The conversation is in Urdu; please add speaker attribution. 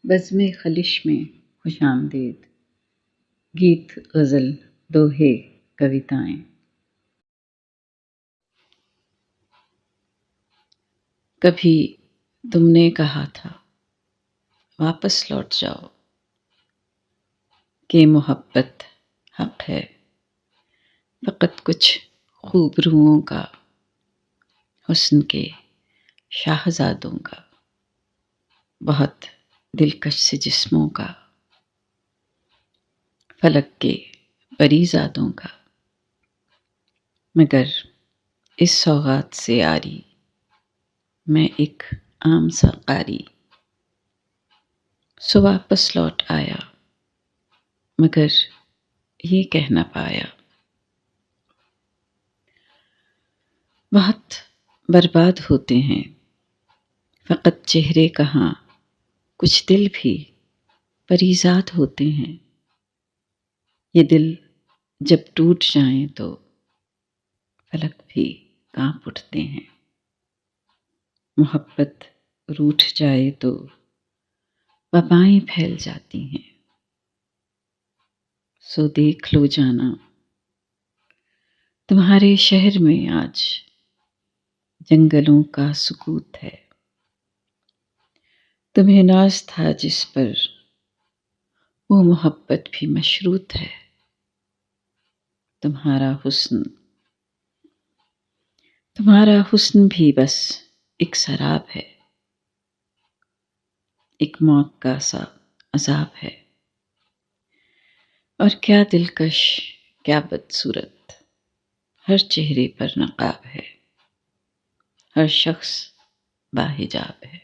Speaker 1: بزم خلش میں خوش آمدید، گیت غزل دوہے کویتائیں۔ کبھی تم نے کہا تھا واپس لوٹ جاؤ کہ محبت حق ہے، فقط کچھ خوب روؤں کا، حسن کے شاہزادوں کا، بہت دلکش سے جسموں کا، فلک کے پری زادوں کا، مگر اس سوغات سے آری میں ایک عام سا قاری، سو واپس لوٹ آیا مگر یہ کہہ نہ پایا۔ بہت برباد ہوتے ہیں فقط چہرے کہاں، کچھ دل بھی پریزاد ہوتے ہیں، یہ دل جب ٹوٹ جائیں تو فلک بھی کانپ اٹھتے ہیں، محبت روٹھ جائے تو وبائیں پھیل جاتی ہیں، سو دیکھ لو جانا تمہارے شہر میں آج جنگلوں کا سکوت ہے، تمہیں ناز تھا جس پر وہ محبت بھی مشروط ہے، تمہارا حسن بھی بس ایک سراب ہے، ایک موت کا سا عذاب ہے، اور کیا دلکش کیا بدصورت ہر چہرے پر نقاب ہے، ہر شخص باحجاب ہے۔